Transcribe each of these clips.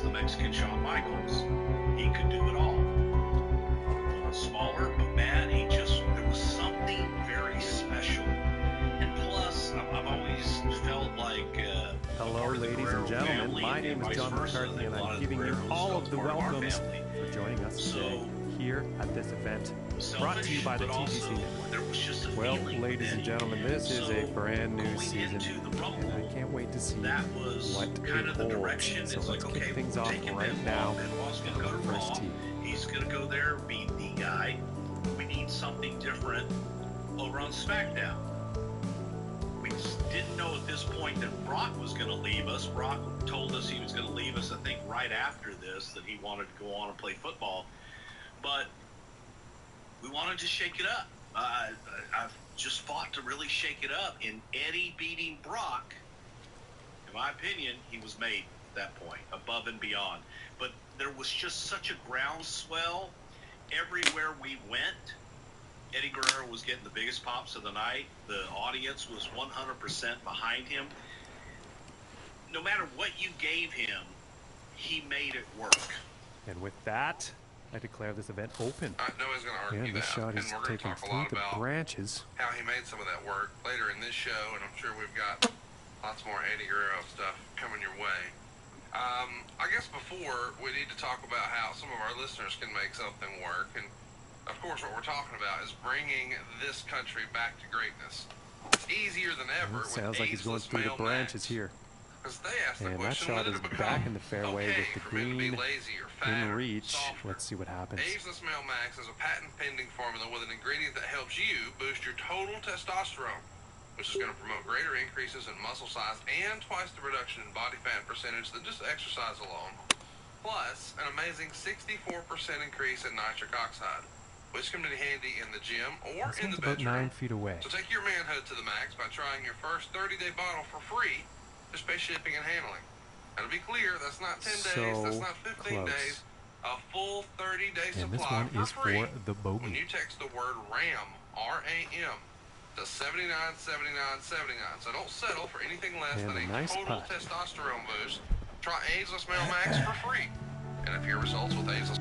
was the Mexican Shawn Michaels. He could do it all. A little smaller, but man, there was something very special. And plus, I've always felt like hello, ladies and gentlemen. My name is John McCarthy, and I'm giving you all of the welcomes for joining us today here at this event, brought to you by the TGC Network. Well, ladies and gentlemen, this is a brand new season, and I can't wait to see what it holds. So let's kick things off right now on the first tee. He's going to go there, be the guy. We need something different over on SmackDown. We didn't know at this point that Brock was going to leave us. Brock told us he was going to leave us, I think, right after this, that he wanted to go on and play football. But we wanted to shake it up. I've just fought to really shake it up. In Eddie beating Brock, in my opinion, he was made at that point, above and beyond. But there was just such a groundswell everywhere we went. Eddie Guerrero was getting the biggest pops of the night. The audience was 100% behind him. No matter what you gave him, he made it work. And with that, I declare this event open. Nobody's going to argue and this that. shot is And we're going to taken talk a through lot the about branches. how he made some of that work later in this show, and I'm sure we've got lots more Eddie Guerrero stuff coming your way. I guess before, we need to talk about how some of our listeners can make something work, and of course what we're talking about is bringing this country back to greatness. It's easier than ever. It sounds like he's going through the branches here. And that shot is back in the fairway with the green in reach. Let's see what happens. Ageless Male Max is a patent-pending formula with an ingredient that helps you boost your total testosterone, which is going to promote greater increases in muscle size and twice the reduction in body fat percentage than just exercise alone. Plus, an amazing 64% increase in nitric oxide, which can be handy in the gym or in the bedroom. About 9 feet away. So take your manhood to the max by trying your first 30-day bottle for free. Just pay shipping and handling. And to be clear, that's not 10 days, that's not 15 days, a full 30-day supply and this one is for free for the bogey. when you text the word RAM, R-A-M, to 797979. So don't settle for anything less than a nice total putt. testosterone boost. Try Ageless Male Max for free. And if your results with Ageless...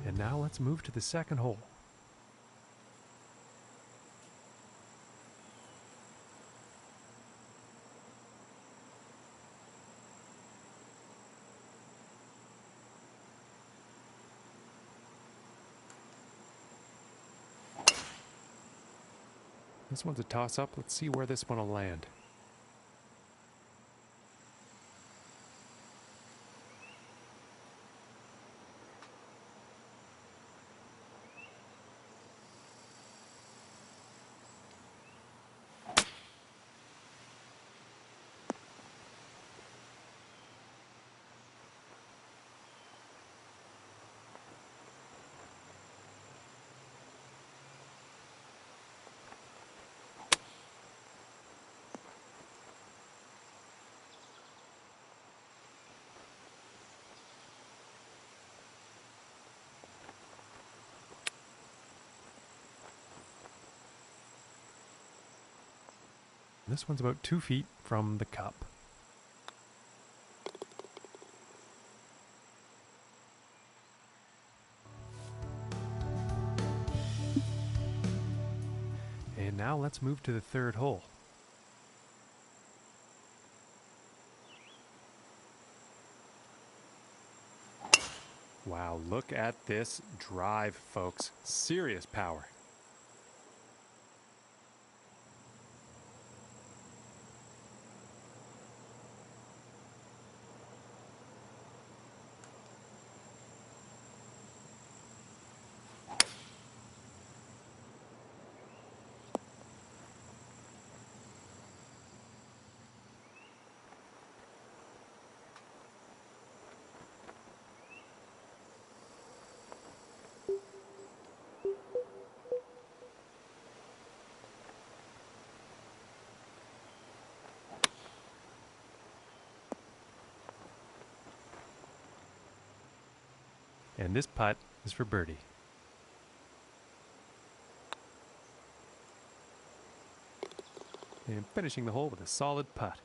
And now let's move to the second hole. This one's a toss-up. Let's see where this one will land. This one's about 2 feet from the cup. And now let's move to the third hole. Wow, look at this drive, folks. Serious power. And this putt is for birdie. And finishing the hole with a solid putt.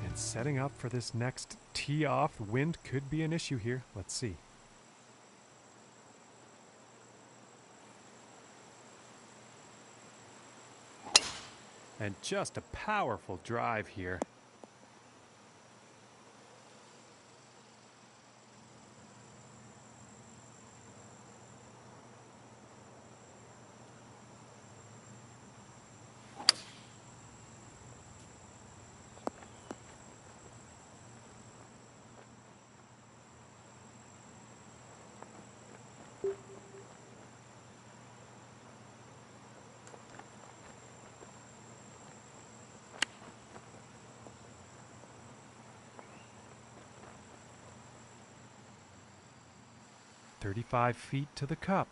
And setting up for this next tee off. The wind could be an issue here. Let's see. And just a powerful drive here. "35 feet to the cup."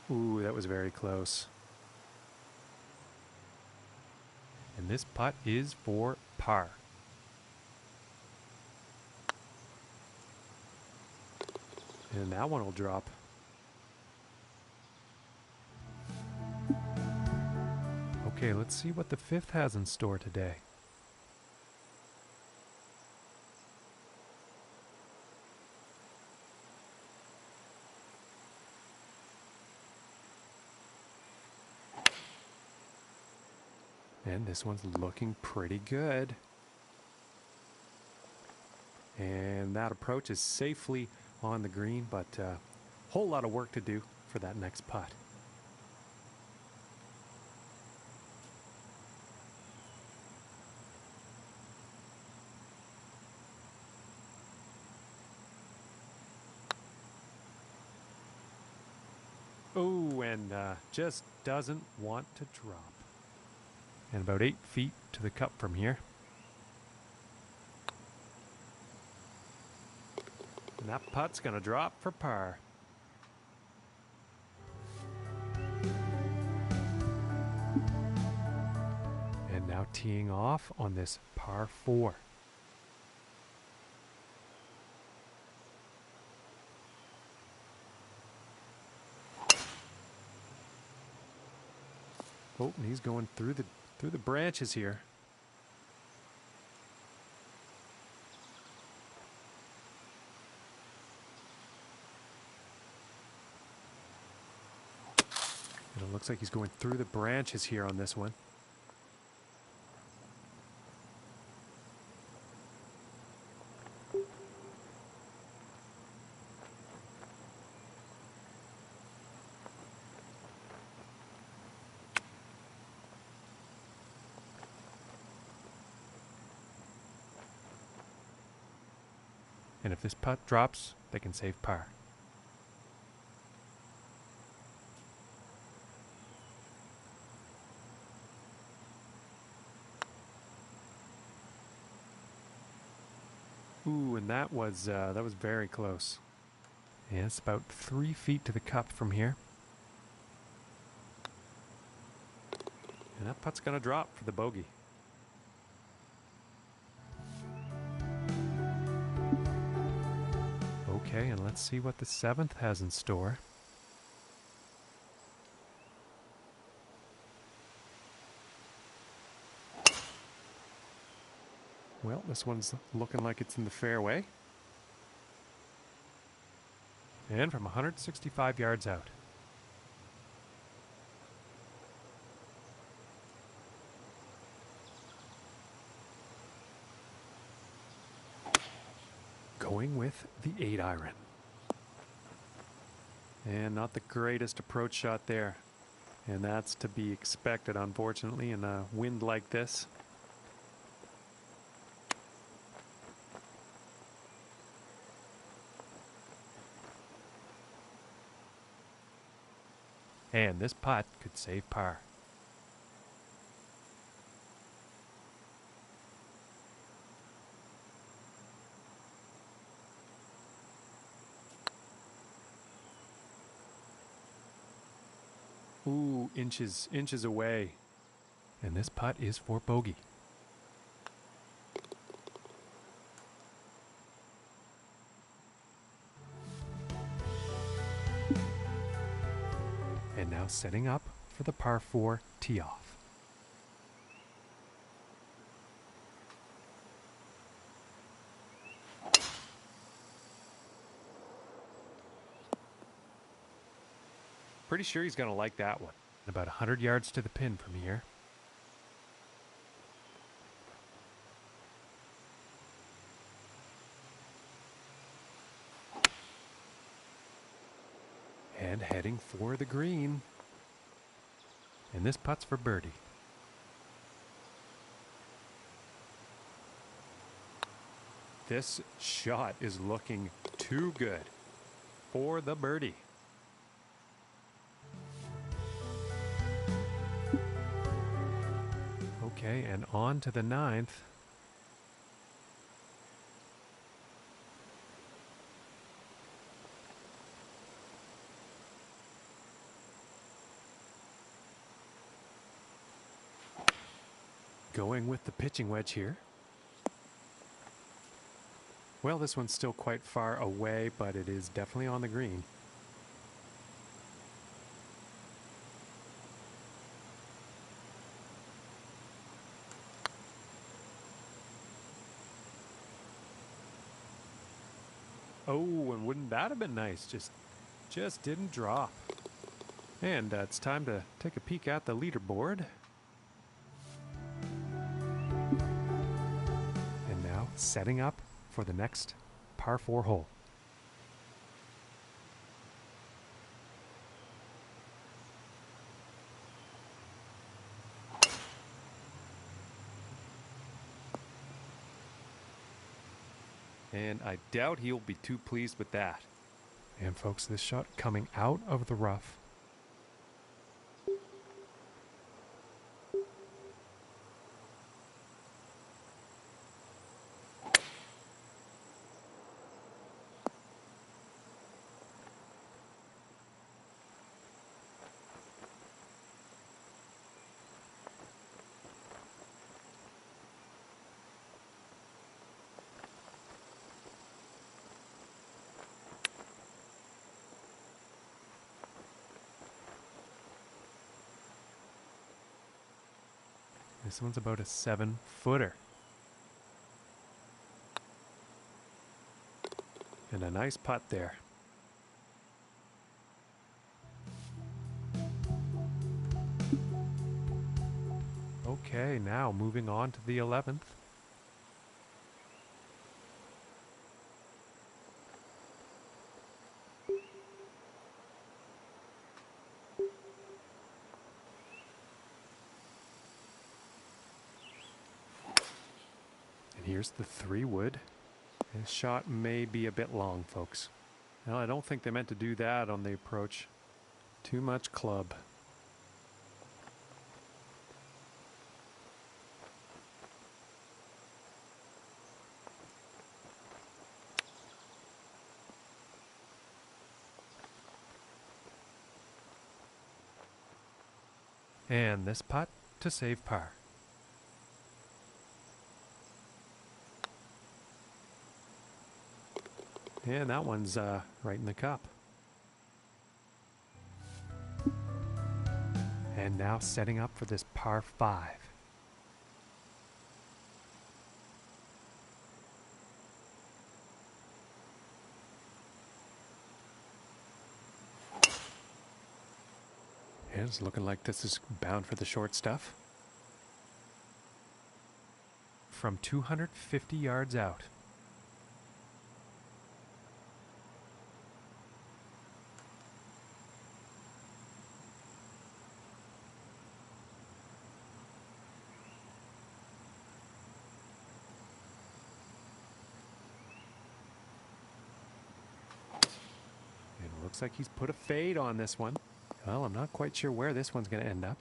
Ooh, that was very close. And this putt is for par. And that one will drop. Okay, let's see what the fifth has in store today. And this one's looking pretty good. And that approach is safely on the green, but a whole lot of work to do for that next putt. Oh, and just doesn't want to drop. And about 8 feet to the cup from here. And that putt's gonna drop for par. And now teeing off on this par 4. Oh, and he's going through the branches here. And it looks like he's going through the branches here on this one. And if this putt drops, they can save par. Ooh, and that was very close. Yeah, it's about 3 feet to the cup from here. And that putt's gonna drop for the bogey. Okay, and let's see what the seventh has in store. Well, this one's looking like it's in the fairway. And from 165 yards out. Going with the 8-iron. And not the greatest approach shot there. And that's to be expected, unfortunately, in a wind like this. And this putt could save par. Ooh, inches away. And this putt is for bogey. And now setting up for the par 4 tee off. Pretty sure he's going to like that one. About 100 yards to the pin from here. And heading for the green. And this putt's for birdie. This shot is looking too good for the birdie. Okay, and on to the 9th. Going with the pitching wedge here. Well, this one's still quite far away, but it is definitely on the green. Oh, and wouldn't that have been nice? Just didn't drop. And it's time to take a peek at the leaderboard. And now setting up for the next par 4 hole. And I doubt he'll be too pleased with that. And folks, this shot coming out of the rough. This one's about a 7-footer. And a nice putt there. Okay, now moving on to the 11th. Here's the 3-wood. This shot may be a bit long, folks. Well, I don't think they meant to do that on the approach. Too much club. And this putt to save par. And that one's right in the cup. And now setting up for this par 5. And it's looking like this is bound for the short stuff. From 250 yards out. Looks like he's put a fade on this one. Well, I'm not quite sure where this one's going to end up.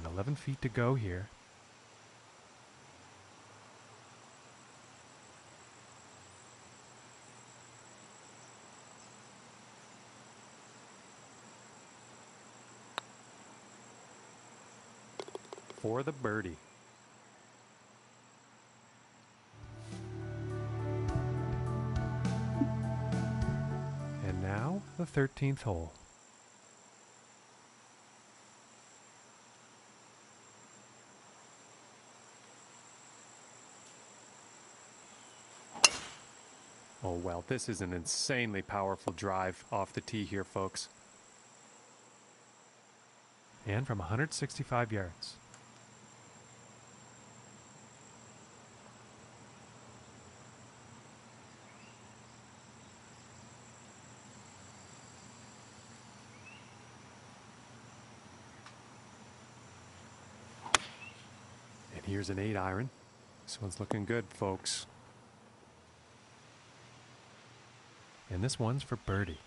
And 11 feet to go here. For the birdie. And now the 13th hole. Oh well, this is an insanely powerful drive off the tee here, folks. And from 165 yards. And here's an 8-iron. This one's looking good, folks. And this one's for birdie.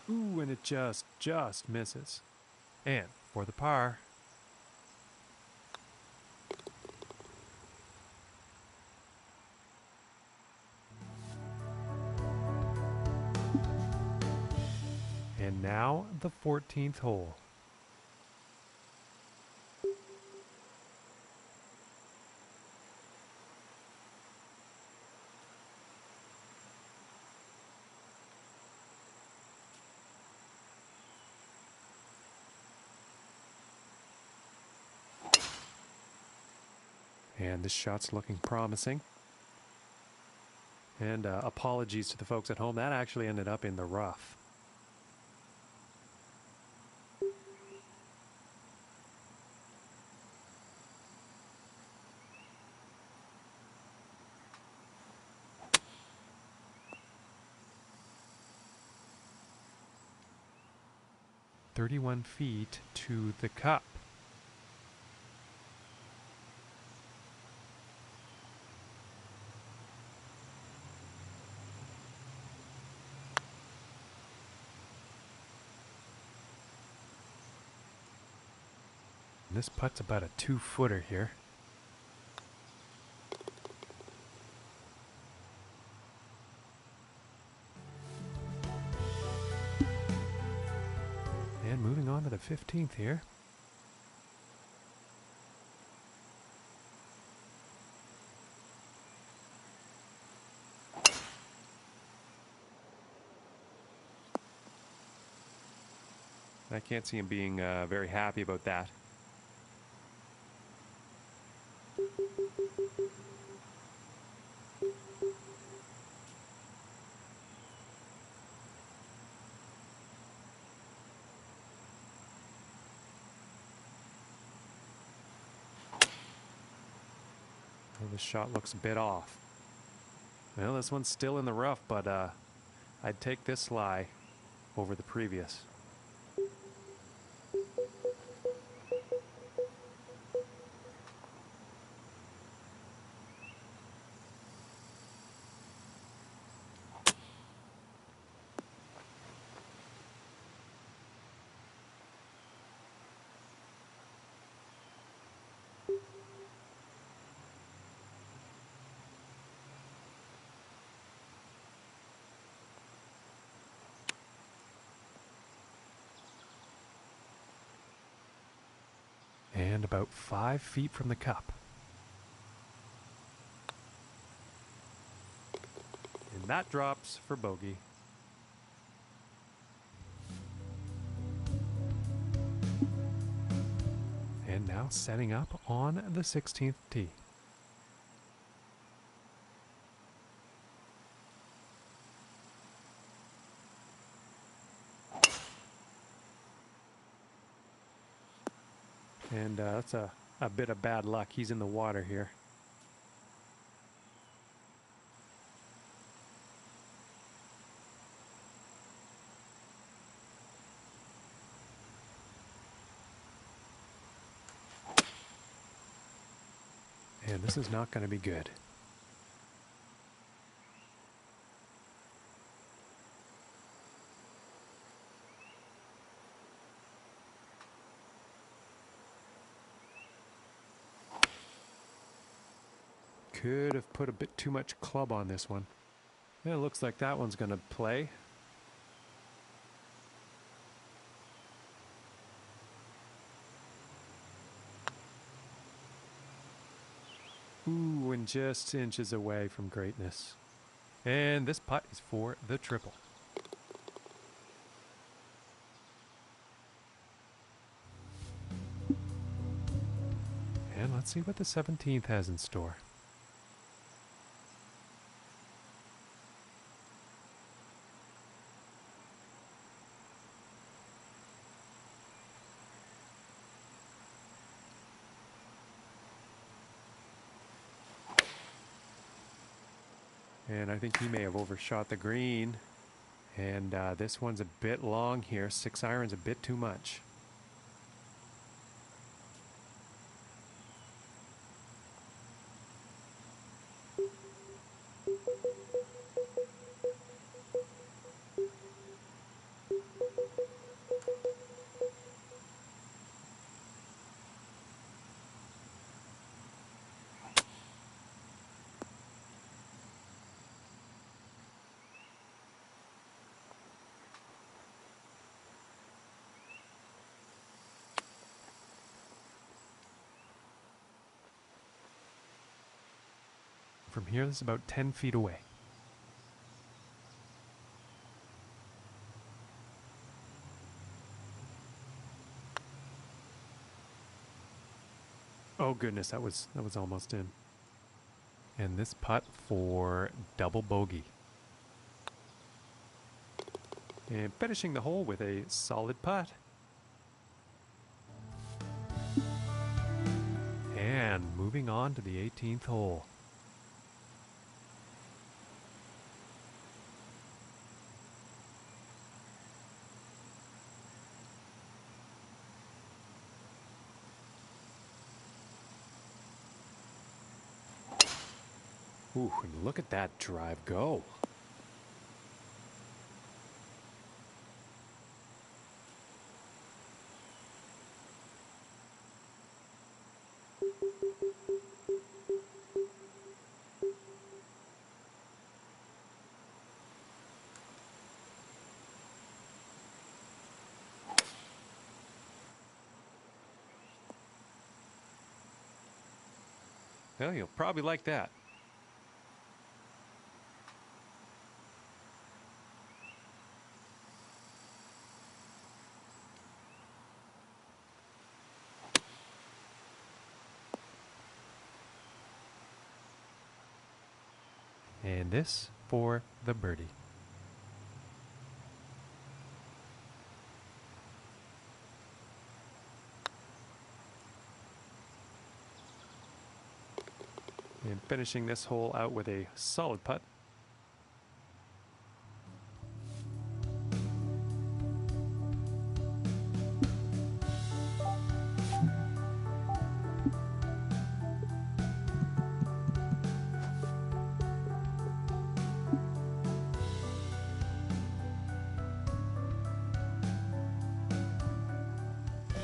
Ooh, and it just misses. And for the par. And now the 14th hole. And this shot's looking promising. And apologies to the folks at home, that actually ended up in the rough. "31 feet to the cup." And this putt's about a 2-footer here. And moving on to the 15th here. I can't see him being very happy about that. Well, this shot looks a bit off. Well, this one's still in the rough, but I'd take this lie over the previous. And about 5 feet from the cup. And that drops for bogey. And now setting up on the 16th tee. And that's a bit of bad luck. He's in the water here. And this is not going to be good. Could have put a bit too much club on this one. Yeah, it looks like that one's going to play. Ooh, and just inches away from greatness. And this putt is for the triple. And let's see what the 17th has in store. And I think he may have overshot the green. And this one's a bit long here. 6 iron's a bit too much. From here, this is about 10 feet away. Oh goodness, that was almost in. And this putt for double bogey. And finishing the hole with a solid putt. And moving on to the 18th hole. Ooh, and look at that drive go. Well, you'll probably like that. And this for the birdie. And finishing this hole out with a solid putt.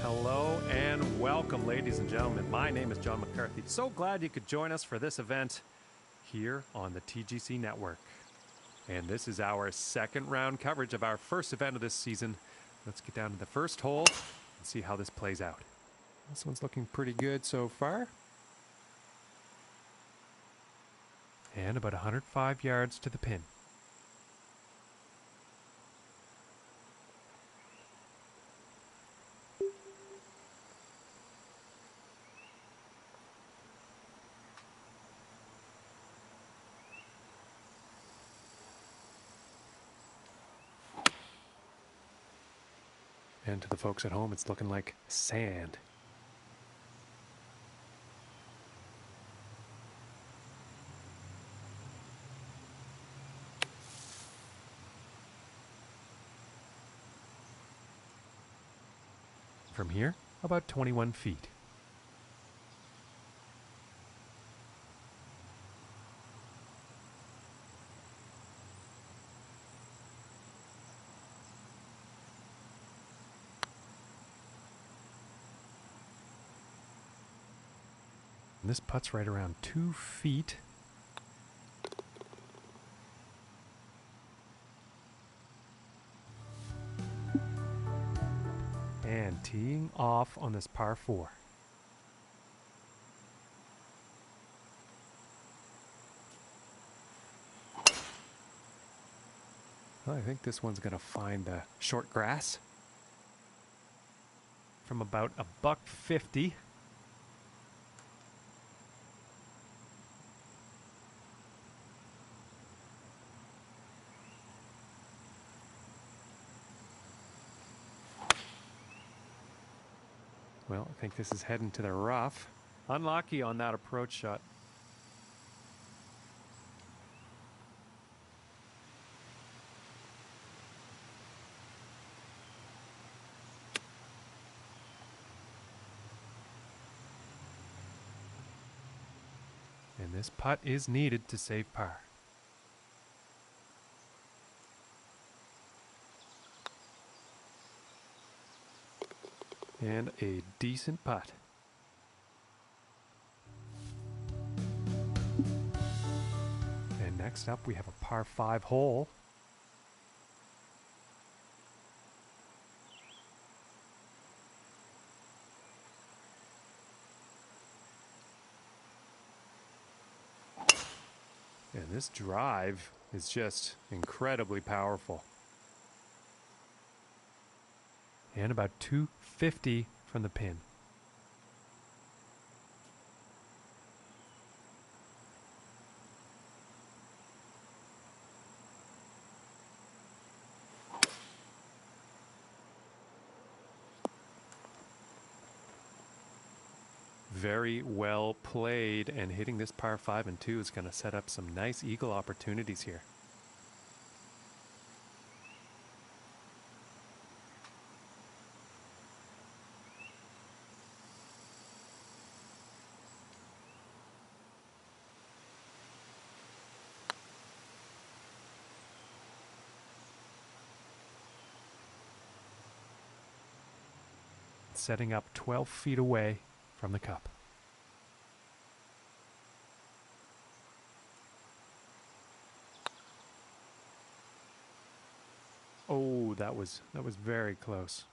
Hello and welcome, ladies and gentlemen. My name is John McCarthy. So glad you could join us for this event here on the TGC Network. And this is our second round coverage of our first event of this season. Let's get down to the first hole and see how this plays out. This one's looking pretty good so far. And about 105 yards to the pin. And to the folks at home, it's looking like sand. From here, about 21 feet. this putt's right around 2 feet. And teeing off on this par 4. Well, I think this one's going to find the short grass from about $150. Well, I think this is heading to the rough. Unlucky on that approach shot. And this putt is needed to save par. And a decent putt. And next up we have a par 5 hole. And this drive is just incredibly powerful. And about 250 from the pin. Very well played, and hitting this par 5 and 2 is going to set up some nice eagle opportunities here. Setting up 12 feet away from the cup. Oh, that was very close.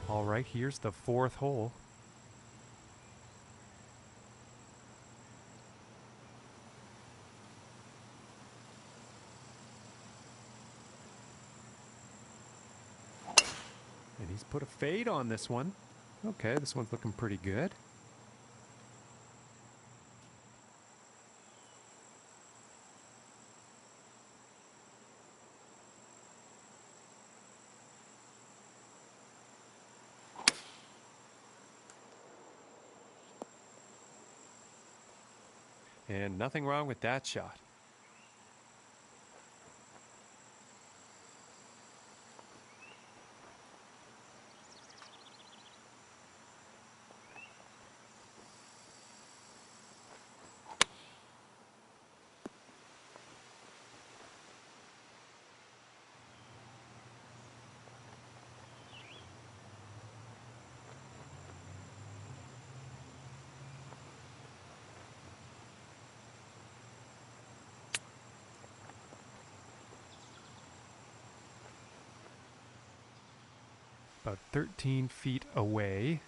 All right, here's the 4th hole. And he's put a fade on this one. Okay, this one's looking pretty good. And nothing wrong with that shot. About 13 feet away.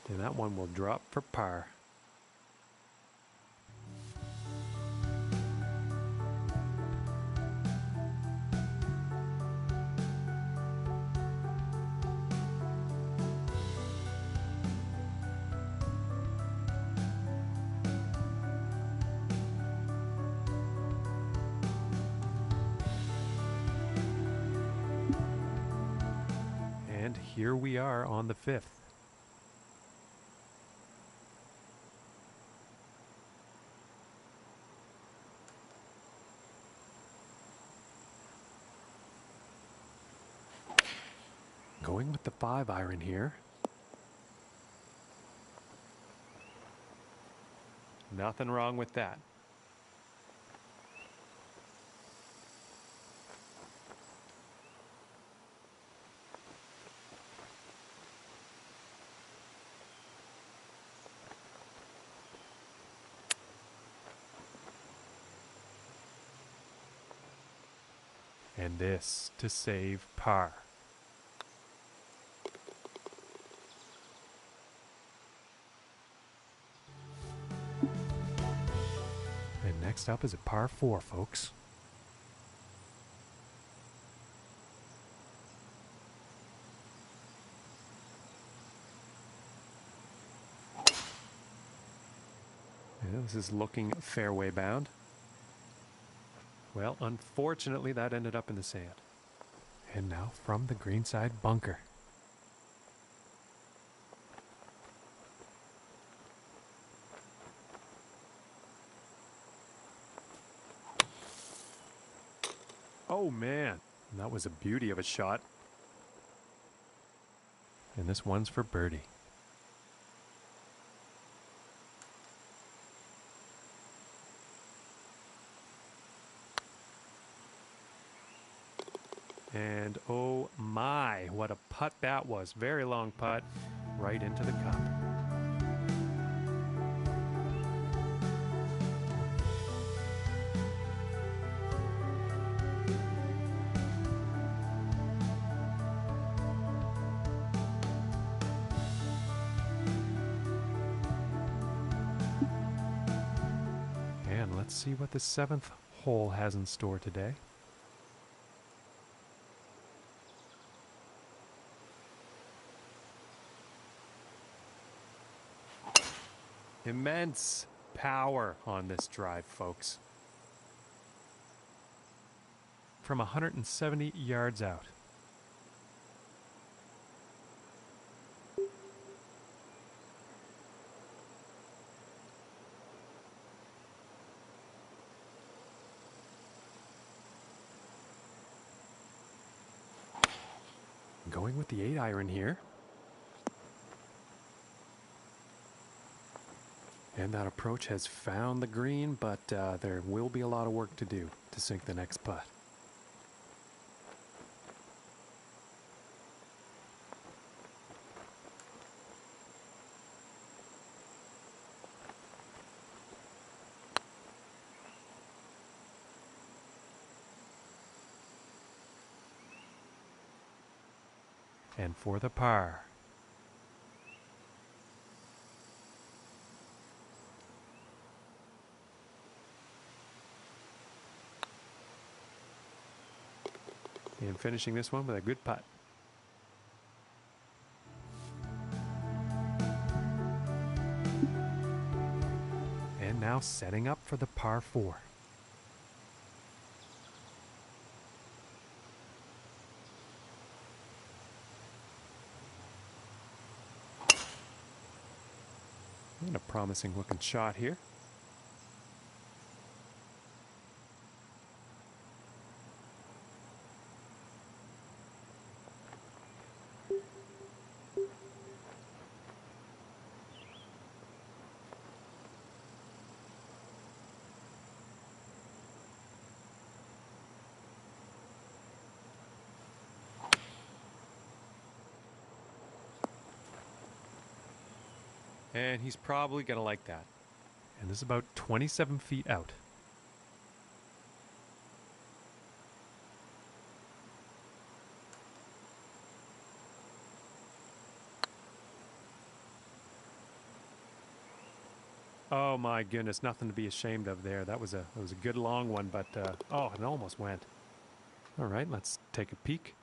And that one will drop for par. And here we are on the 5th. Going with the 5 iron here. Nothing wrong with that. And this to save par. And next up is a par 4, folks. Yeah, this is looking fairway bound. Well, unfortunately, that ended up in the sand. And now from the greenside bunker. Oh man, that was a beauty of a shot. And this one's for birdie. And oh my, what a putt that was. Very long putt, right into the cup. And let's see what the 7th hole has in store today. Immense power on this drive, folks. From 170 yards out. Going with the 8-iron here. And that approach has found the green, but there will be a lot of work to do to sink the next putt. And for the par. And finishing this one with a good putt. And now setting up for the par 4. And a promising looking shot here. And he's probably going to like that. And this is about 27 feet out. Oh my goodness, nothing to be ashamed of there. That was a good long one, but oh, it almost went. All right, let's take a peek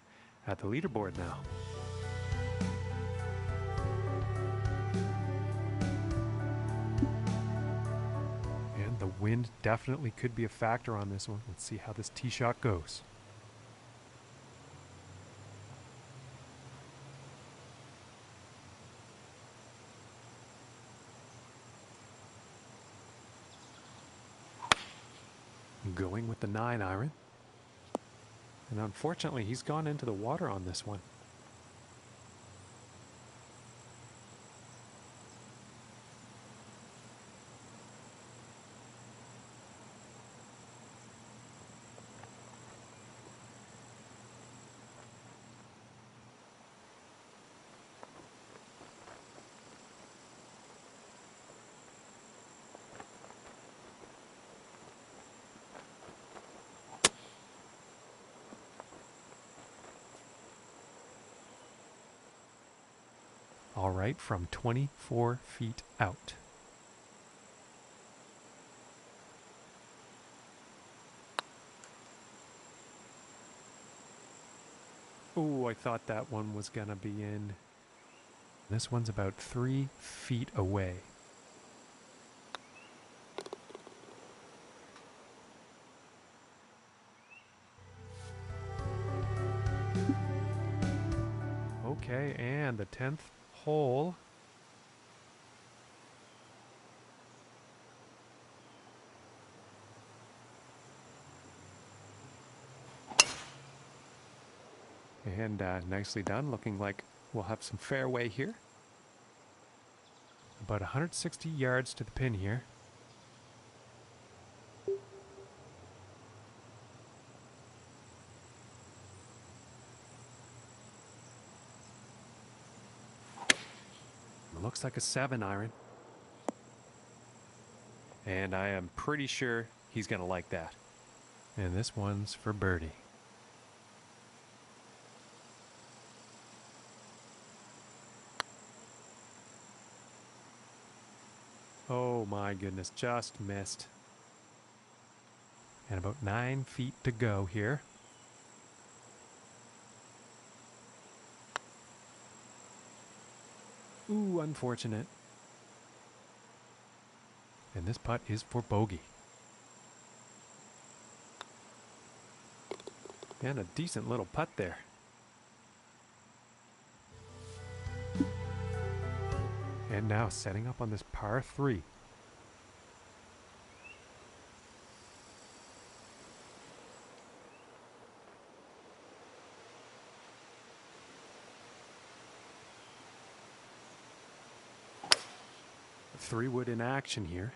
at the leaderboard now. And the wind definitely could be a factor on this one. Let's see how this tee shot goes. Going with the 9-iron. And unfortunately, he's gone into the water on this one. All right, from 24 feet out. Oh, I thought that one was going to be in. This one's about 3 feet away. Okay, and the 10th hole. And nicely done, looking like we'll have some fairway here. About 160 yards to the pin here. It looks like a 7-iron. And I am pretty sure he's going to like that. And this one's for birdie. Oh my goodness, just missed. And about 9 feet to go here. Ooh, unfortunate. And this putt is for bogey. And a decent little putt there. And now setting up on this par 3. Three-wood in action here.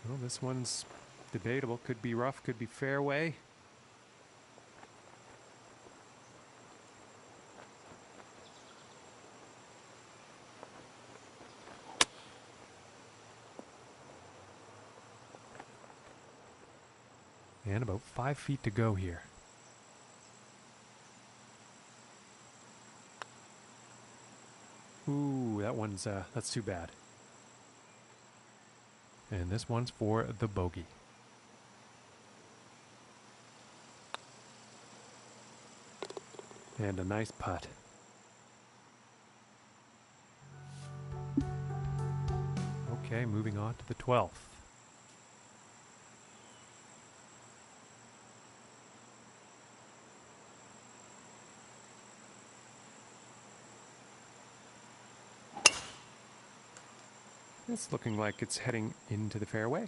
Well, this one's debatable. Could be rough, could be fairway. And about 5 feet to go here. Ooh, that one's, that's too bad. And this one's for the bogey. And a nice putt. Okay, moving on to the 12th. It's looking like it's heading into the fairway.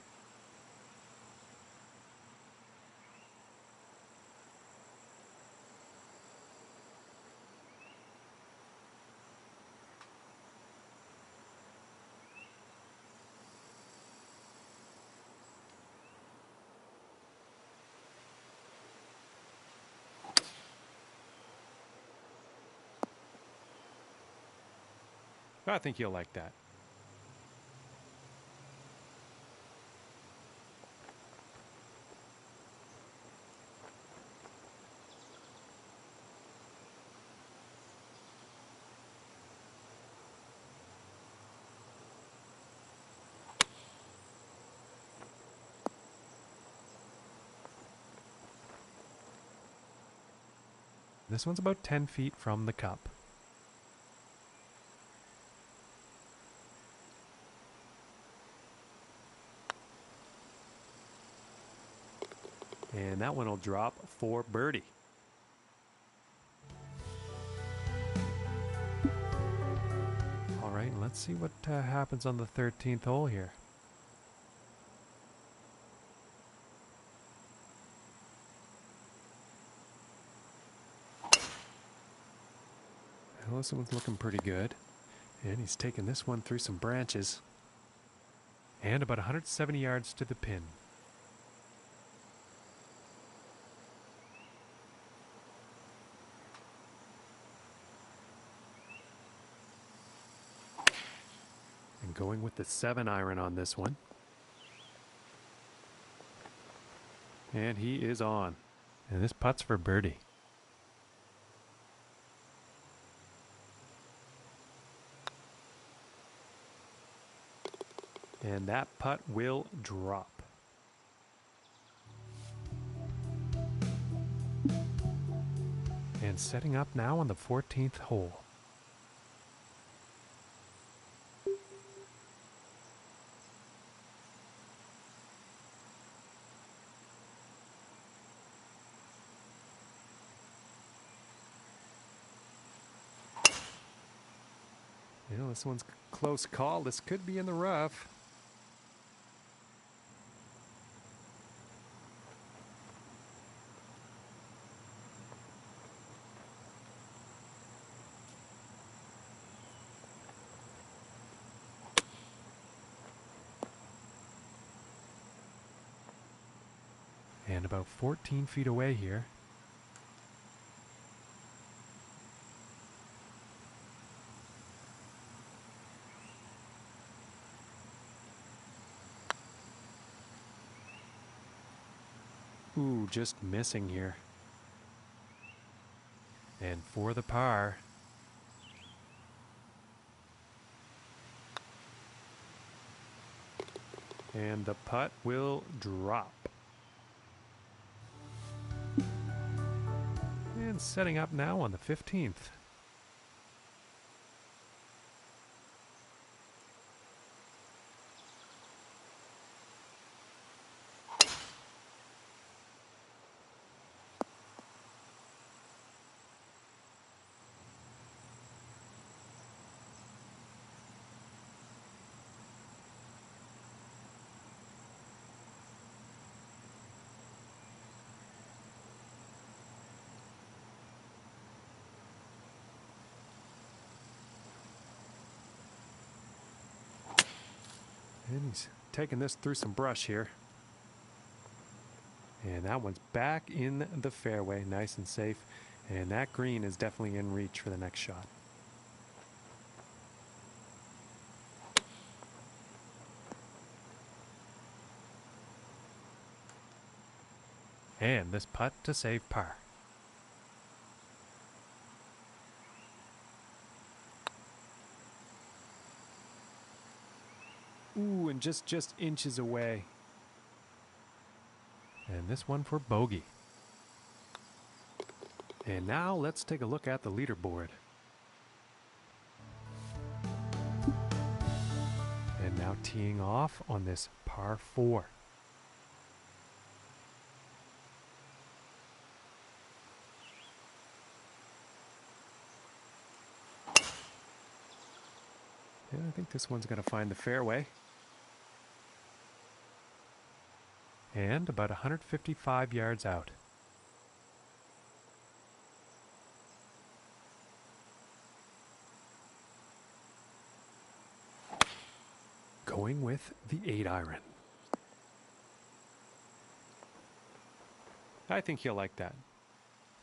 I think you'll like that. This one's about 10 feet from the cup. And that one will drop for birdie. All right, let's see what happens on the 13th hole here. Well, this one's looking pretty good. And he's taking this one through some branches. And about 170 yards to the pin. And going with the 7-iron on this one. And he is on. And this putt's for birdie. And that putt will drop. And setting up now on the 14th hole. You know, this one's a close call. This could be in the rough. And about 14 feet away here. Ooh, just missing here. And for the par. And the putt will drop. And setting up now on the 15th. And he's taking this through some brush here. And that one's back in the fairway, nice and safe. And that green is definitely in reach for the next shot. And this putt to save par. Ooh, and just inches away. And this one for bogey. And now let's take a look at the leaderboard. And now teeing off on this par 4. And I think this one's going to find the fairway. And about 155 yards out. Going with the 8-iron. I think he'll like that.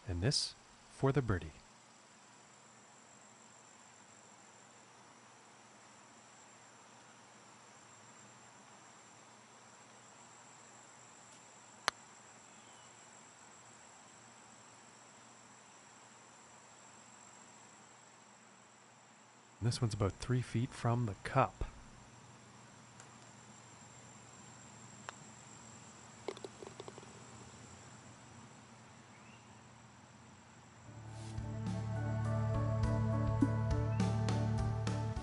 And this for the birdie. And this one's about 3 feet from the cup.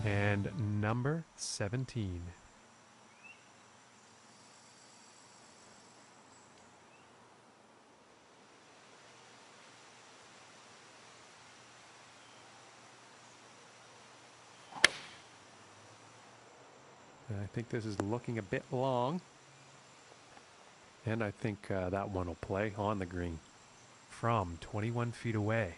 And number 17. I think this is looking a bit long. And I think that one will play on the green from 21 feet away.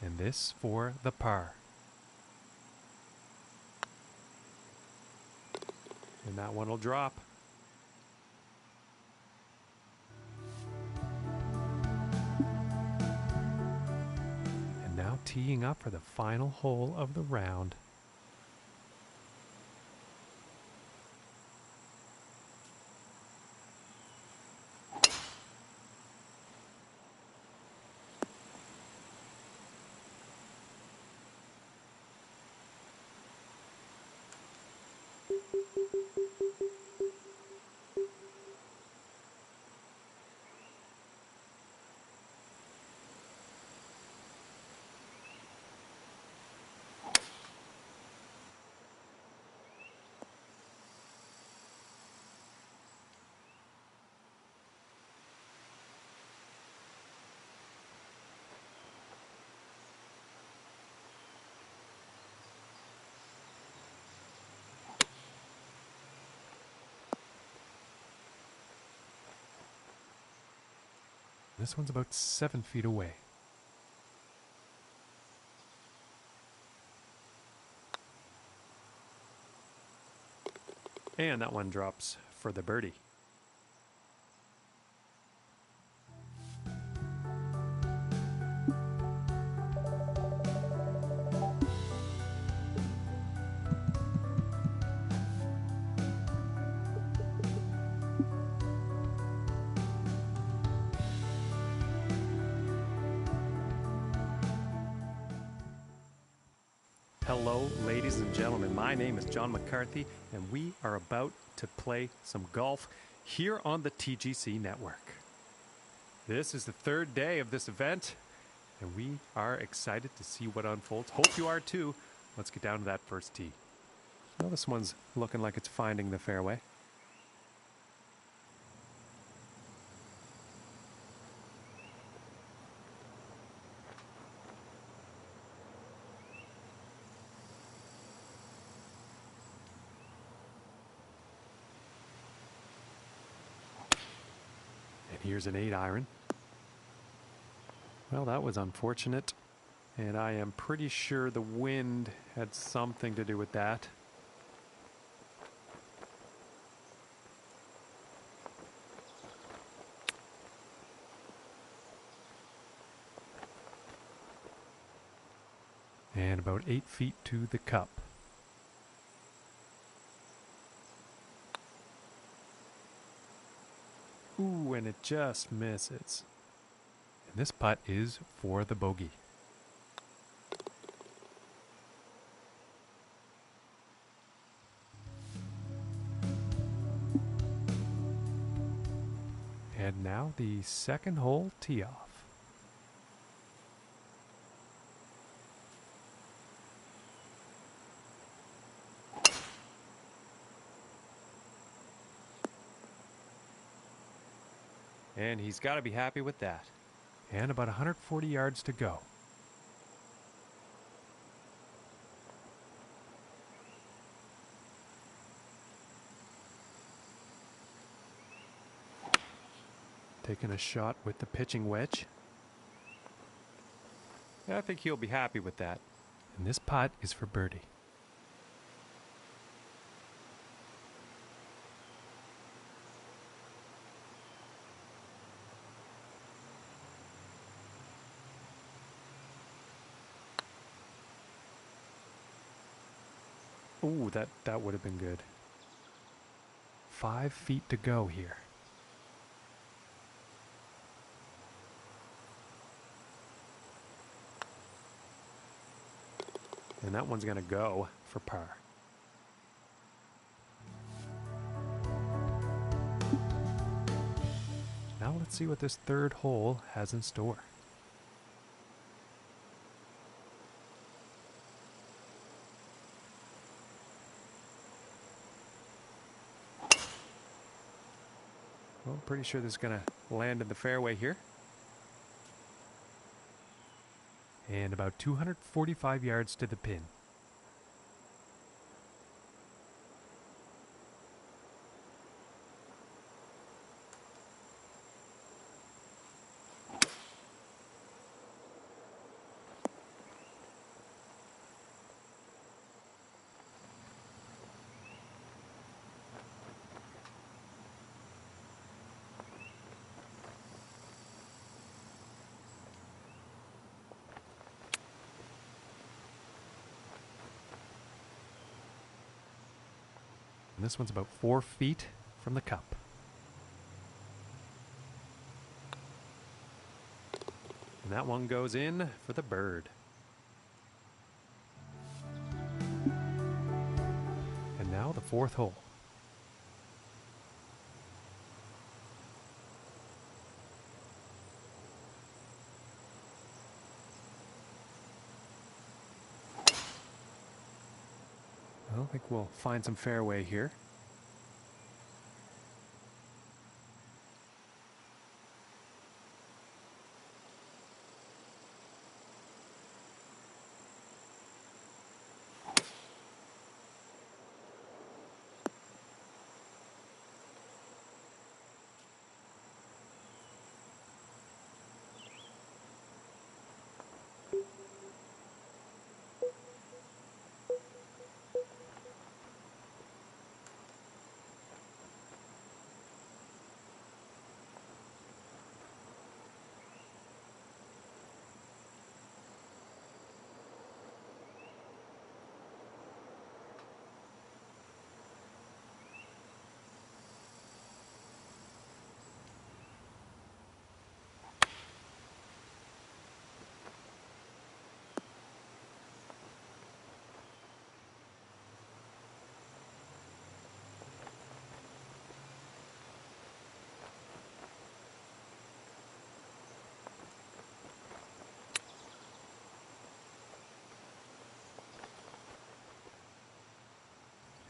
And this for the par. And that one will drop. And now teeing up for the final hole of the round. This one's about 7 feet away. And that one drops for the birdie. Hello, ladies and gentlemen. My name is John McCarthy, and we are about to play some golf here on the TGC network. This is the third day of this event, and we are excited to see what unfolds. Hope you are too. Let's get down to that first tee. Well, this one's looking like it's finding the fairway. Here's an 8-iron. Well, that was unfortunate, and I am pretty sure the wind had something to do with that. And about 8 feet to the cup. Ooh, and it just misses. And this putt is for the bogey. And now the second hole tee off. And he's got to be happy with that. And about 140 yards to go. Taking a shot with the pitching wedge. I think he'll be happy with that. And this putt is for birdie. Ooh, that would have been good. 5 feet to go here. And that one's going to go for par. Now let's see what this third hole has in store. Well, I'm pretty sure this is going to land in the fairway here. And about 245 yards to the pin. And this one's about 4 feet from the cup. And that one goes in for the bird. And now the fourth hole. I think we'll find some fairway here.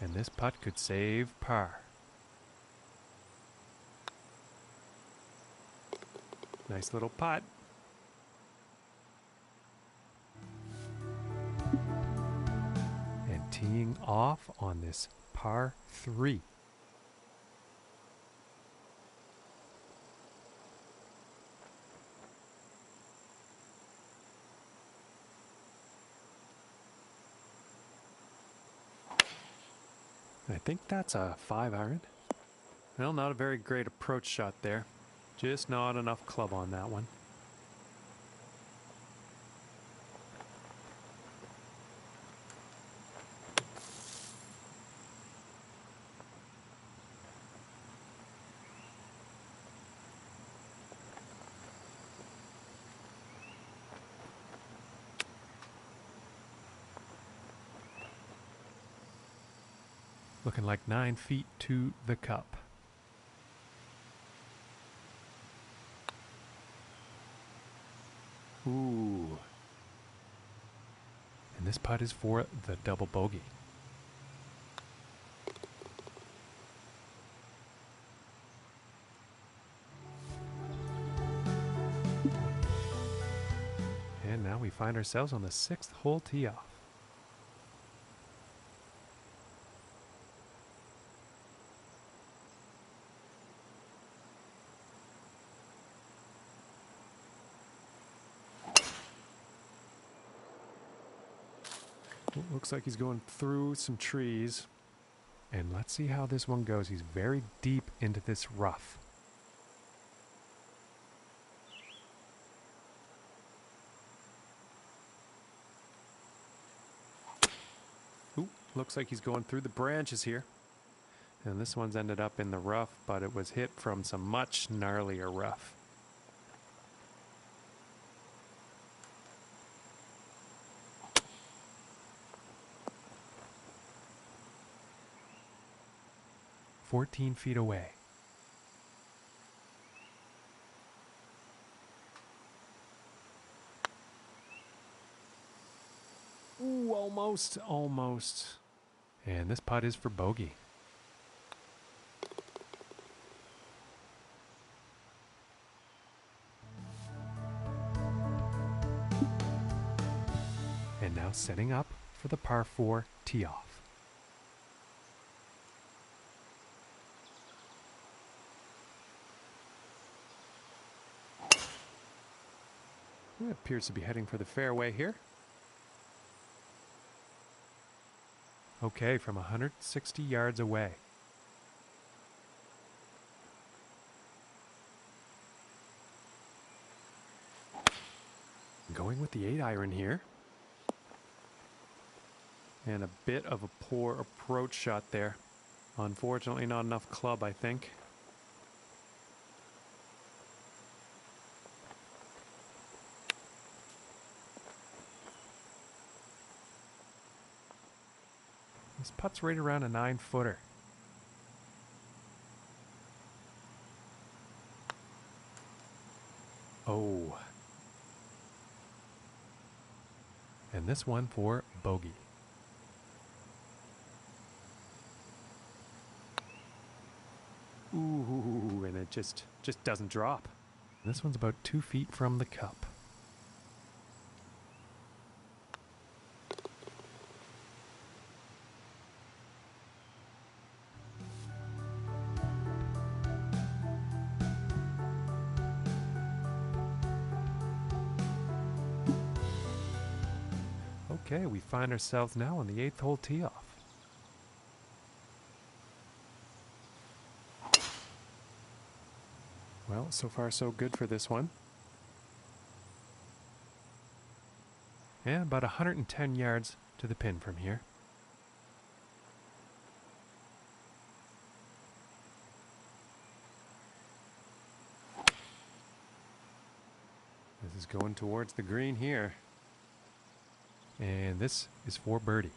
And this putt could save par. Nice little putt. And teeing off on this par 3. I think that's a 5-iron. Well, not a very great approach shot there. Just not enough club on that one. Looking like 9 feet to the cup. Ooh. And this putt is for the double bogey. And now we find ourselves on the 6th hole tee off. Looks like he's going through some trees. And let's see how this one goes. He's very deep into this rough. Ooh, looks like he's going through the branches here. And this one's ended up in the rough, but it was hit from some much gnarlier rough. "14 feet away. Ooh, almost. And this putt is for bogey. And now setting up for the par 4 tee off. It appears to be heading for the fairway here. Okay, from 160 yards away. Going with the 8-iron here. And a bit of a poor approach shot there. Unfortunately, not enough club, I think. This putt's right around a 9-footer. Oh. And this one for bogey. Ooh, and it just doesn't drop. This one's about 2 feet from the cup. Okay, we find ourselves now on the 8th hole tee off. Well, so far so good for this one. And about 110 yards to the pin from here. This is going towards the green here. And this is for birdie.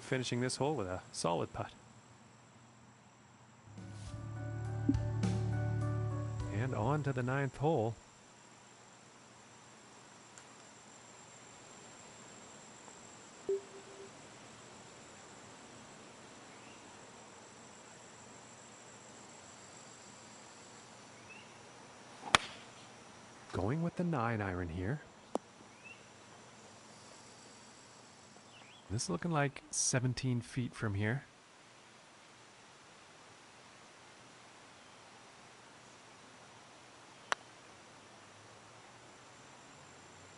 Finishing this hole with a solid putt. And on to the 9th hole. Going with the 9-iron here. This is looking like 17 feet from here.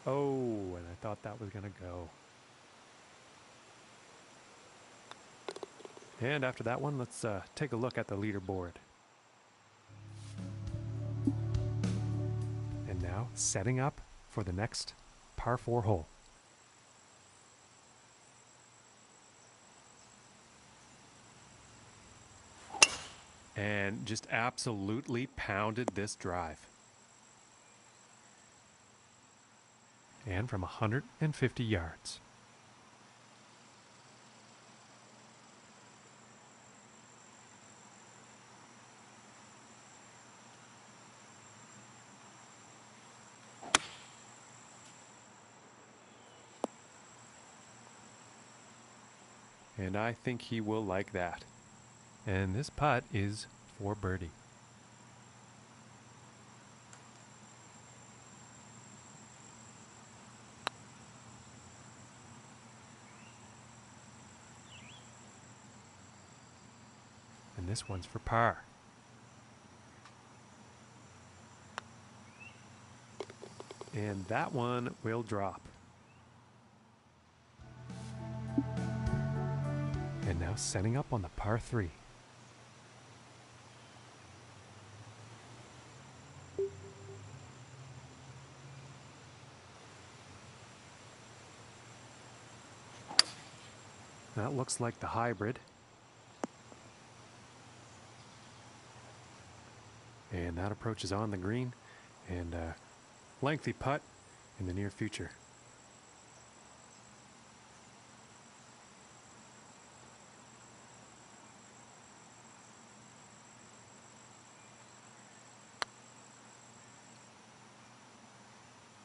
Oh, and I thought that was going to go. And after that one, let's take a look at the leaderboard. And now setting up for the next par 4 hole. And just absolutely pounded this drive. And from 150 yards. And I think he will like that. And this putt is for birdie. And this one's for par. And that one will drop. And now setting up on the par 3. That looks like the hybrid. And that approach is on the green. And a lengthy putt in the near future.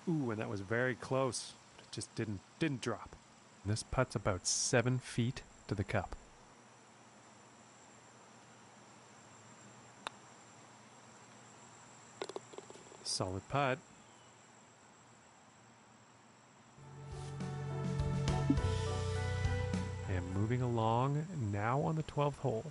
Ooh, and that was very close. It just didn't drop. This putt's about 7 feet to the cup. Solid putt. And moving along now on the 12th hole.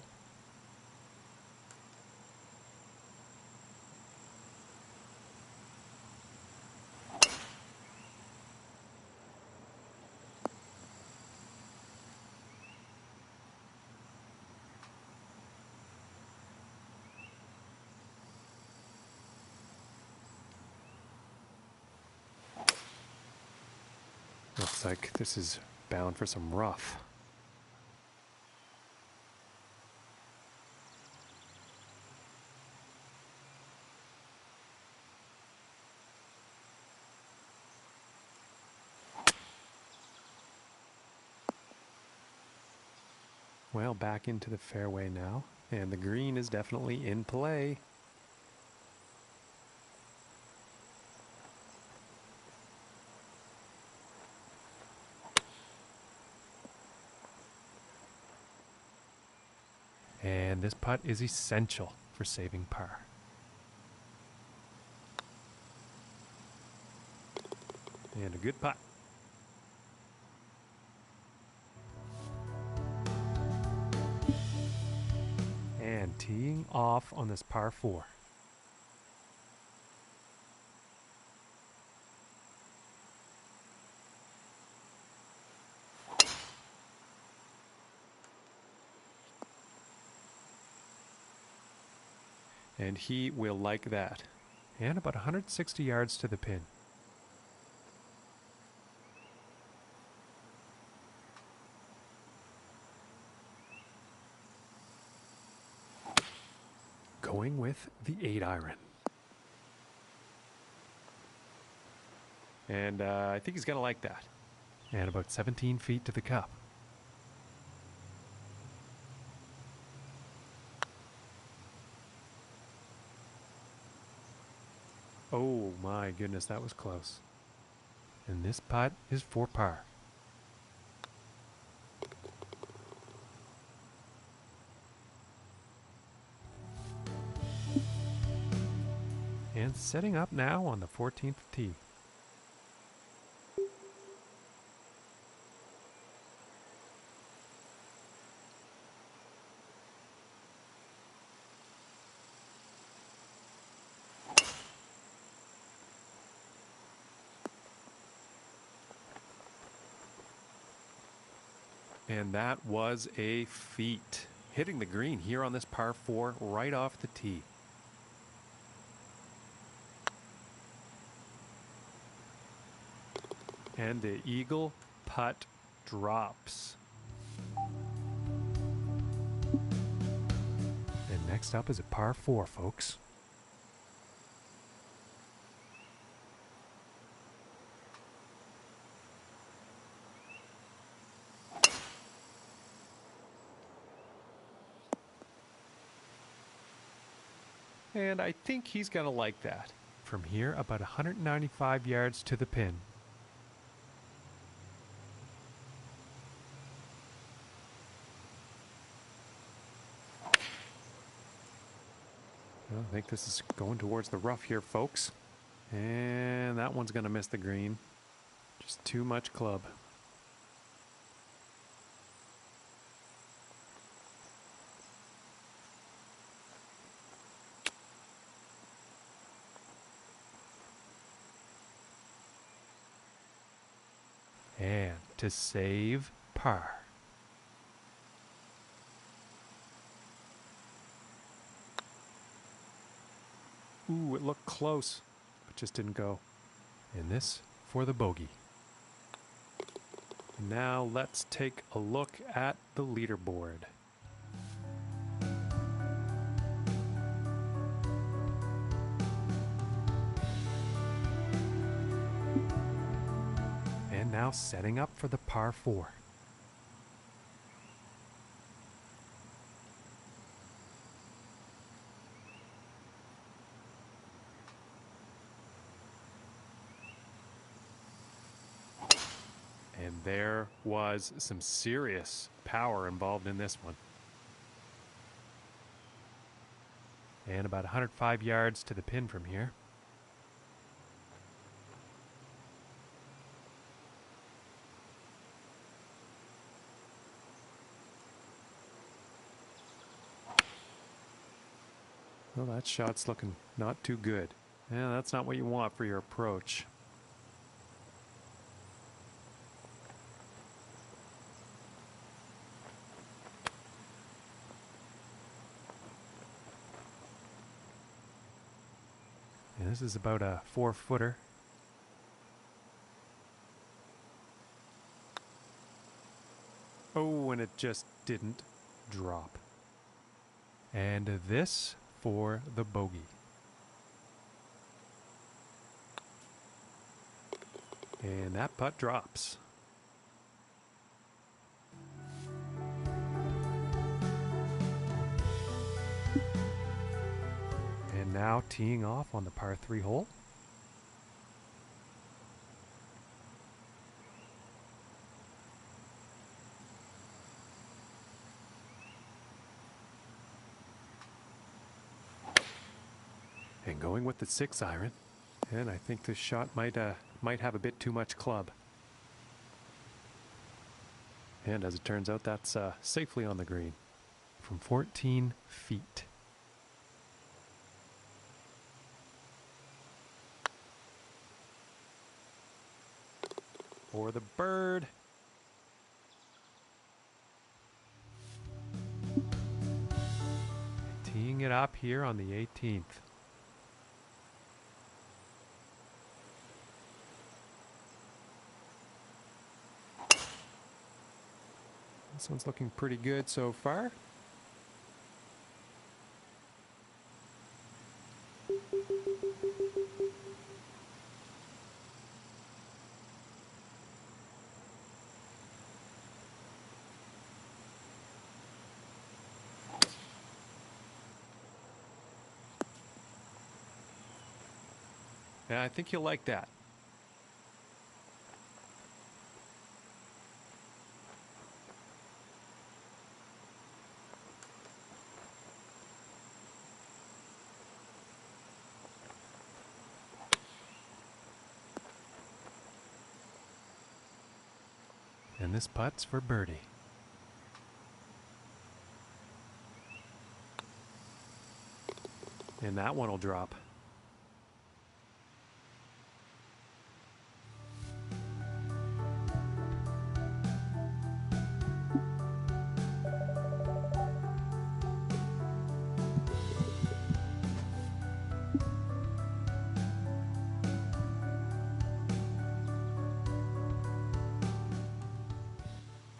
Looks like this is bound for some rough. Well, back into the fairway now, and the green is definitely in play. And this putt is essential for saving par. And a good putt. And teeing off on this par 4. And he will like that. And about 160 yards to the pin. Going with the 8-iron. And I think he's going to like that. And about 17 feet to the cup. Oh my goodness, that was close. And this putt is for par. And setting up now on the 14th tee. And that was a feat, hitting the green here on this par 4 right off the tee. And the eagle putt drops. And next up is a par 4, folks. And I think he's going to like that. From here, about 195 yards to the pin. I think this is going towards the rough here, folks. And that one's going to miss the green. Just too much club. And to save par. Ooh, it looked close, but just didn't go. And this for the bogey. Now let's take a look at the leaderboard. And now setting up for the par 4. And there was some serious power involved in this one. And about 105 yards to the pin from here. Well, that shot's looking not too good. Yeah, that's not what you want for your approach. And this is about a 4-footer. Oh, and it just didn't drop. And this for the bogey. And that putt drops. And now teeing off on the par 3 hole. And going with the 6-iron. And I think this shot might have a bit too much club. And as it turns out, that's safely on the green from 14 feet. For the bird. Teeing it up here on the 18th. This one's looking pretty good so far. Yeah, I think you'll like that. And this putt's for birdie. And that one will drop.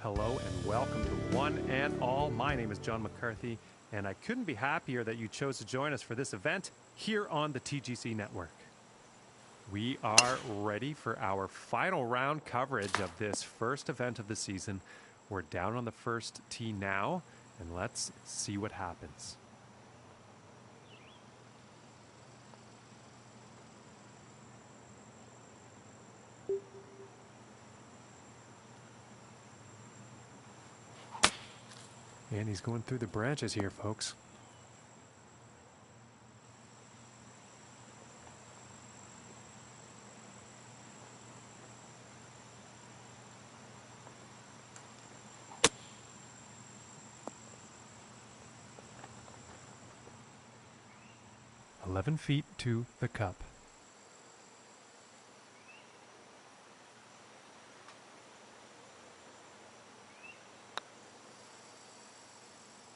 Hello and welcome to one and all. My name is John McCarthy, and I couldn't be happier that you chose to join us for this event here on the TGC Network. We are ready for our final round coverage of this first event of the season. We're down on the first tee now, and let's see what happens. And he's going through the branches here, folks. "11 feet to the cup."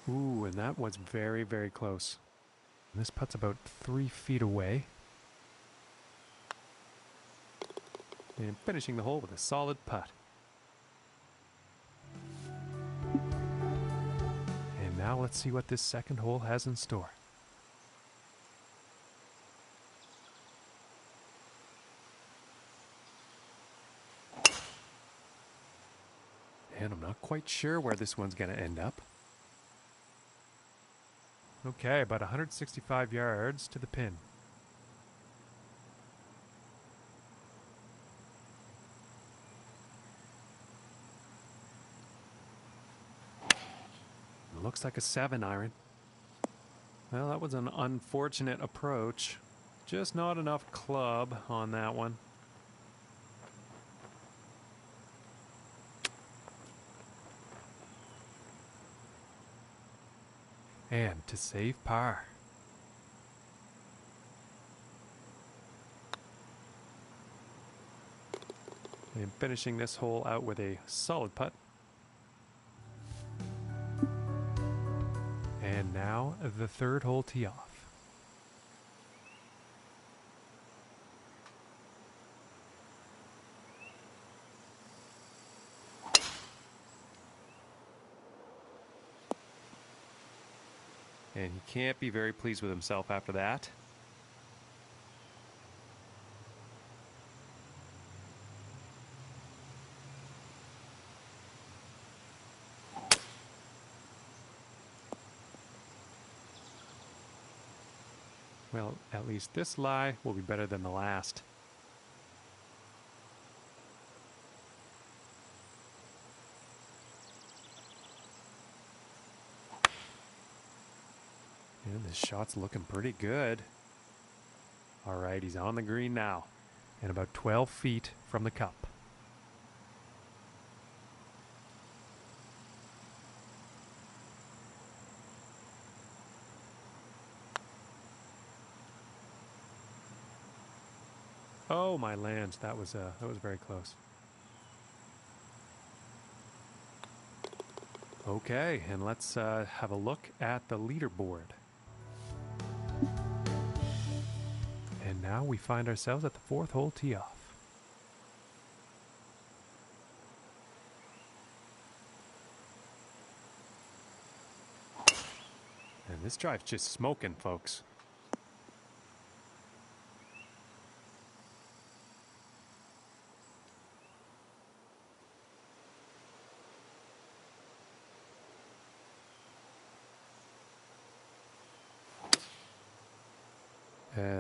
Ooh, and that was very, very close. And this putt's about 3 feet away. And finishing the hole with a solid putt. And now let's see what this second hole has in store. And I'm not quite sure where this one's going to end up. Okay, about 165 yards to the pin. It looks like a 7-iron. Well, that was an unfortunate approach. Just not enough club on that one. And to save par. And finishing this hole out with a solid putt. And now the third hole tee off. And he can't be very pleased with himself after that. Well, at least this lie will be better than the last. And this shot's looking pretty good. All right, he's on the green now, and about 12 feet from the cup. Oh, my land, that was very close. Okay, and let's have a look at the leaderboard. And now we find ourselves at the fourth hole tee off. And this drive's just smoking, folks.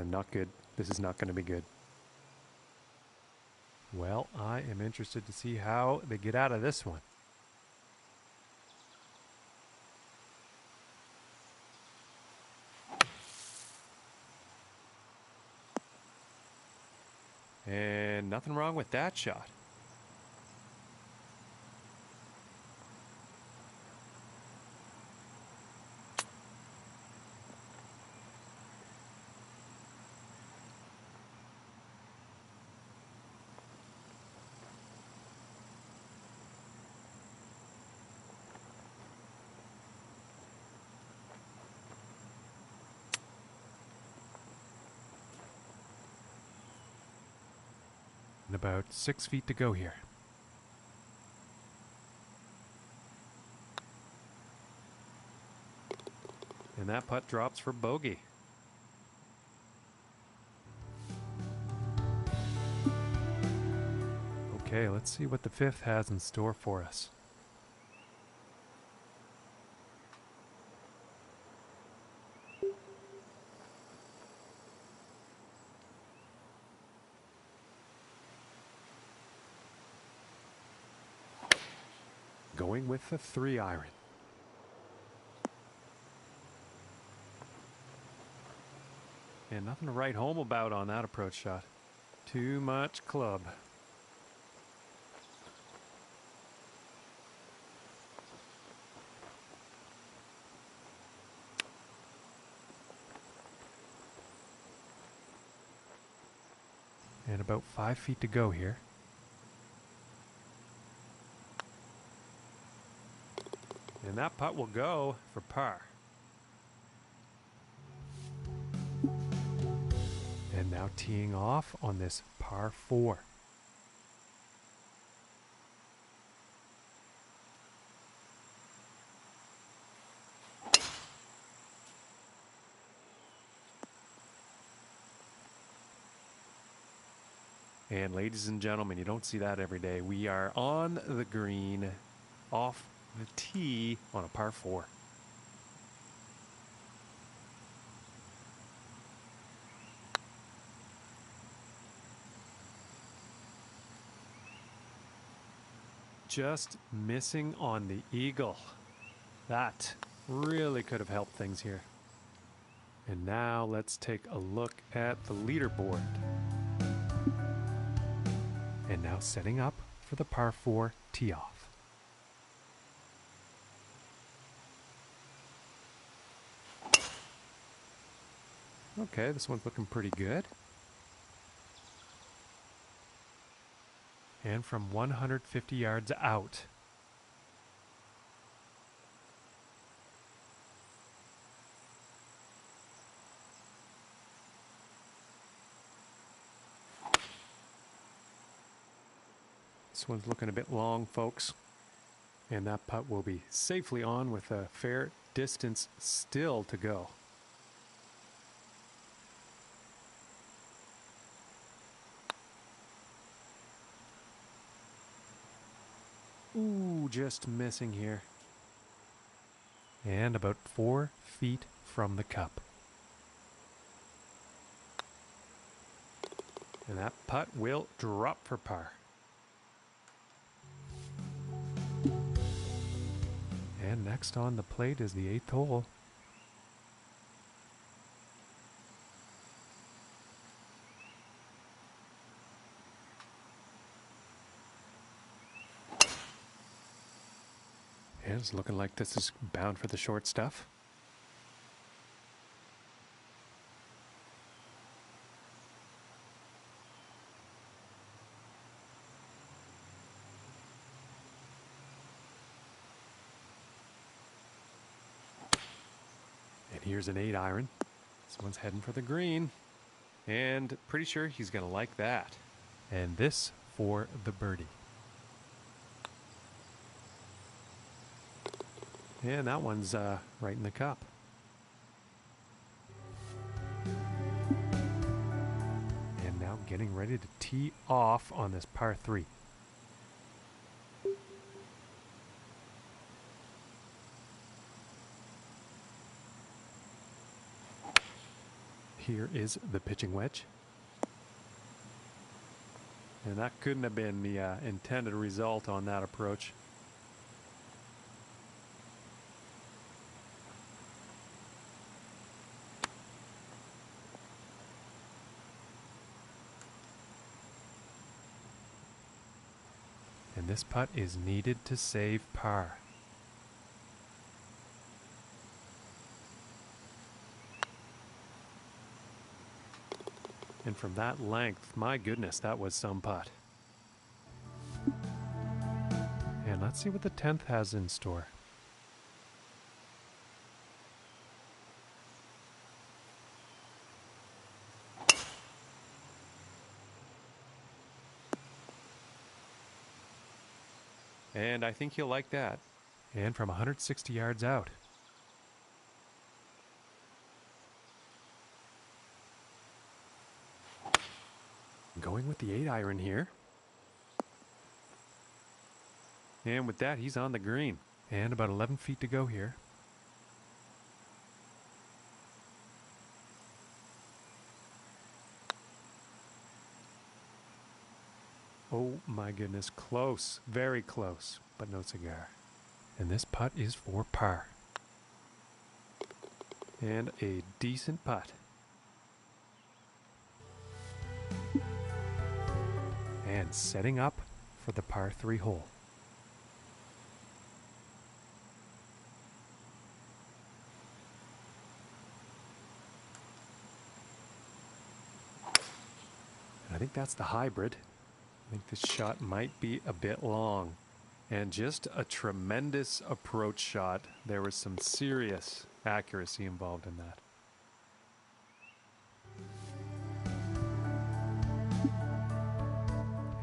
Not good. This is not going to be good. Well, I am interested to see how they get out of this one. And nothing wrong with that shot. about 6 feet to go here. And that putt drops for bogey. Okay, let's see what the fifth has in store for us. Going with the 3-iron. And nothing to write home about on that approach shot. Too much club. And about 5 feet to go here. And that putt will go for par. And now teeing off on this par 4. And ladies and gentlemen, you don't see that every day. We are on the green, off the tee on a par 4. Just missing on the eagle. That really could have helped things here. And now let's take a look at the leaderboard. And now setting up for the par 4 tee off. Okay, this one's looking pretty good. And from 150 yards out. This one's looking a bit long, folks. And that putt will be safely on with a fair distance still to go. Ooh, just missing here. And about 4 feet from the cup. And that putt will drop for par. And next on the plate is the 8th hole. And it's looking like this is bound for the short stuff. And here's an 8-iron. This one's heading for the green. And pretty sure he's going to like that. And this for the birdie. And that one's right in the cup. And now getting ready to tee off on this par 3. Here is the pitching wedge. And that couldn't have been the intended result on that approach. And this putt is needed to save par. And from that length, my goodness, that was some putt. And let's see what the 10th has in store. And I think he'll like that. And from 160 yards out. Going with the 8-iron here. And with that, he's on the green. And about 11 feet to go here. Oh my goodness, close, very close, but no cigar. And this putt is for par. And a decent putt. And setting up for the par 3 hole. And I think that's the hybrid. I think this shot might be a bit long. And just a tremendous approach shot. There was some serious accuracy involved in that.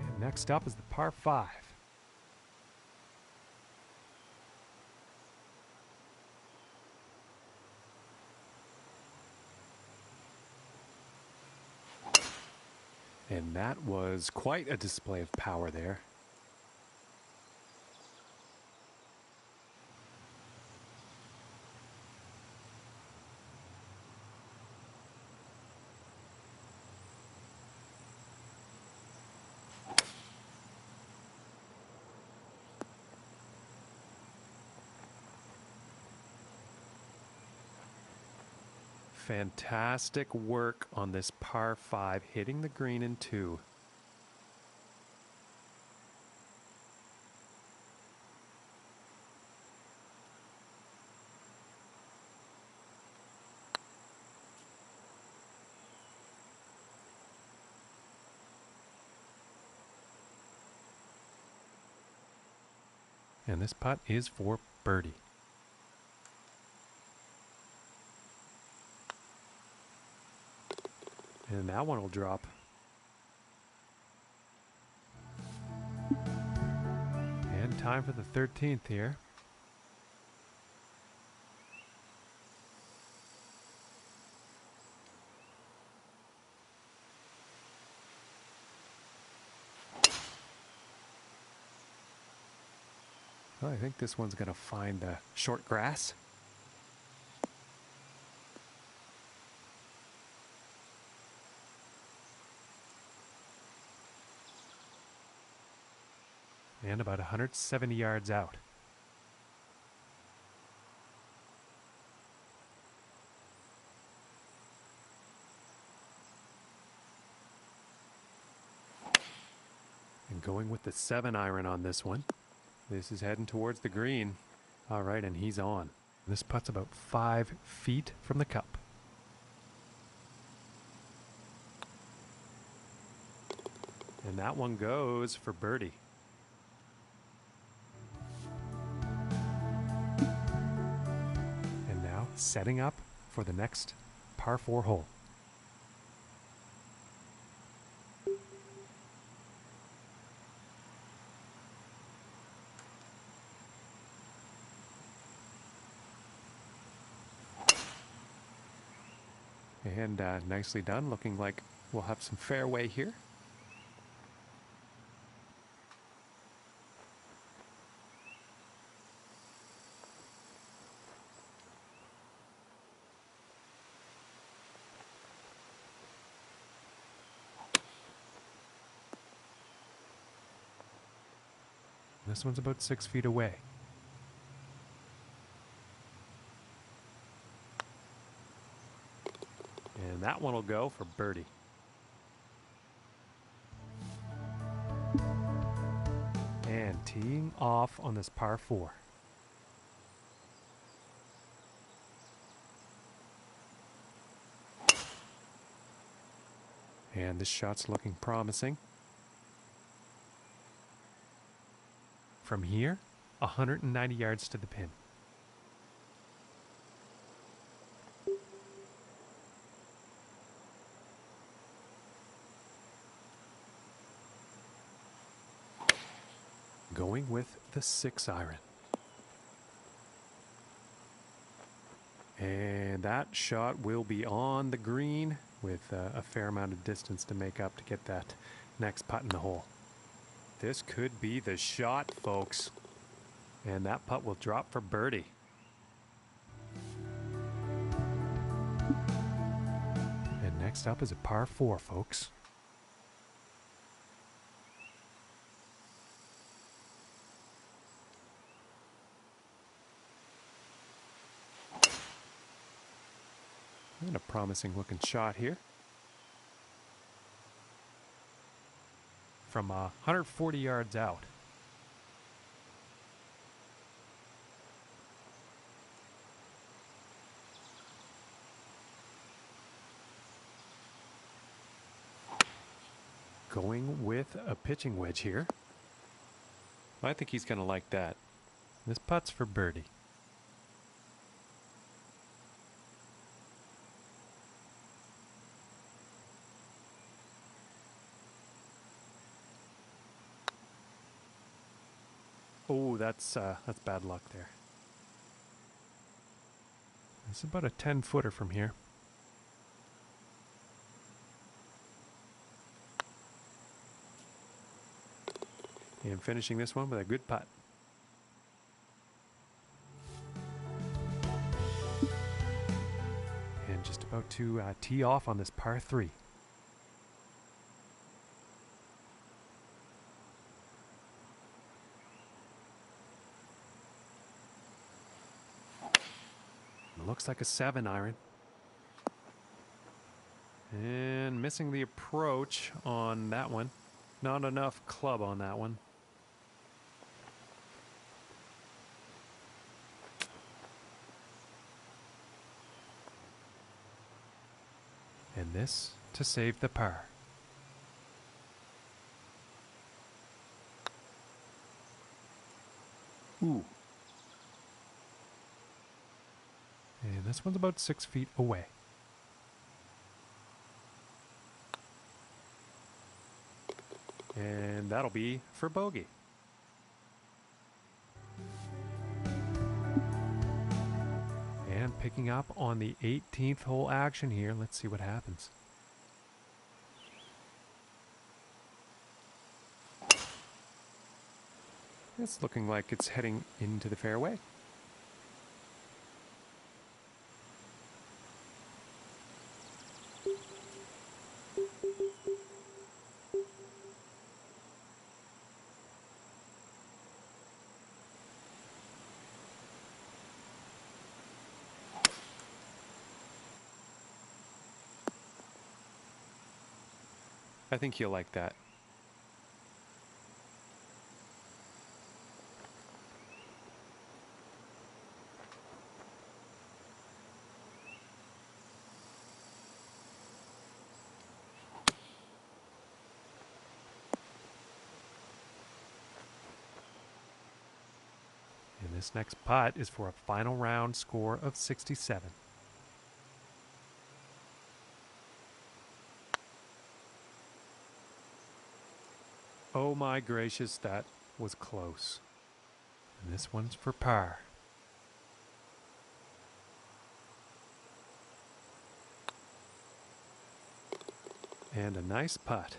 And next up is the par 5. And that was quite a display of power there. Fantastic work on this par 5, hitting the green in 2. And this putt is for birdie. And that one will drop. And time for the 13th here. Well, I think this one's going to find the short grass. And about 170 yards out. And going with the 7-iron on this one. This is heading towards the green. All right, and he's on. This putt's about 5 feet from the cup. And that one goes for birdie. And now setting up for the next par 4 hole. And nicely done, looking like we'll have some fairway here. This one's about 6 feet away. And that one will go for birdie. And teeing off on this par 4. And this shot's looking promising. From here, 190 yards to the pin. Going with the 6-iron. And that shot will be on the green with a fair amount of distance to make up to get that next putt in the hole. This could be the shot, folks. And that putt will drop for birdie. And next up is a par 4, folks. And a promising looking shot here. From 140 yards out. Going with a pitching wedge here. I think he's going to like that. This putt's for birdie. Oh, that's bad luck there. It's about a 10-footer from here. And finishing this one with a good putt. And just about to tee off on this par 3. Looks like a 7-iron. And missing the approach on that one. Not enough club on that one. And this to save the par. Ooh. And this one's about 6 feet away. And that'll be for bogey. And picking up on the 18th hole action here. Let's see what happens. It's looking like it's heading into the fairway. I think you'll like that. And this next putt is for a final round score of 67. Oh my gracious, that was close. And this one's for par. And a nice putt.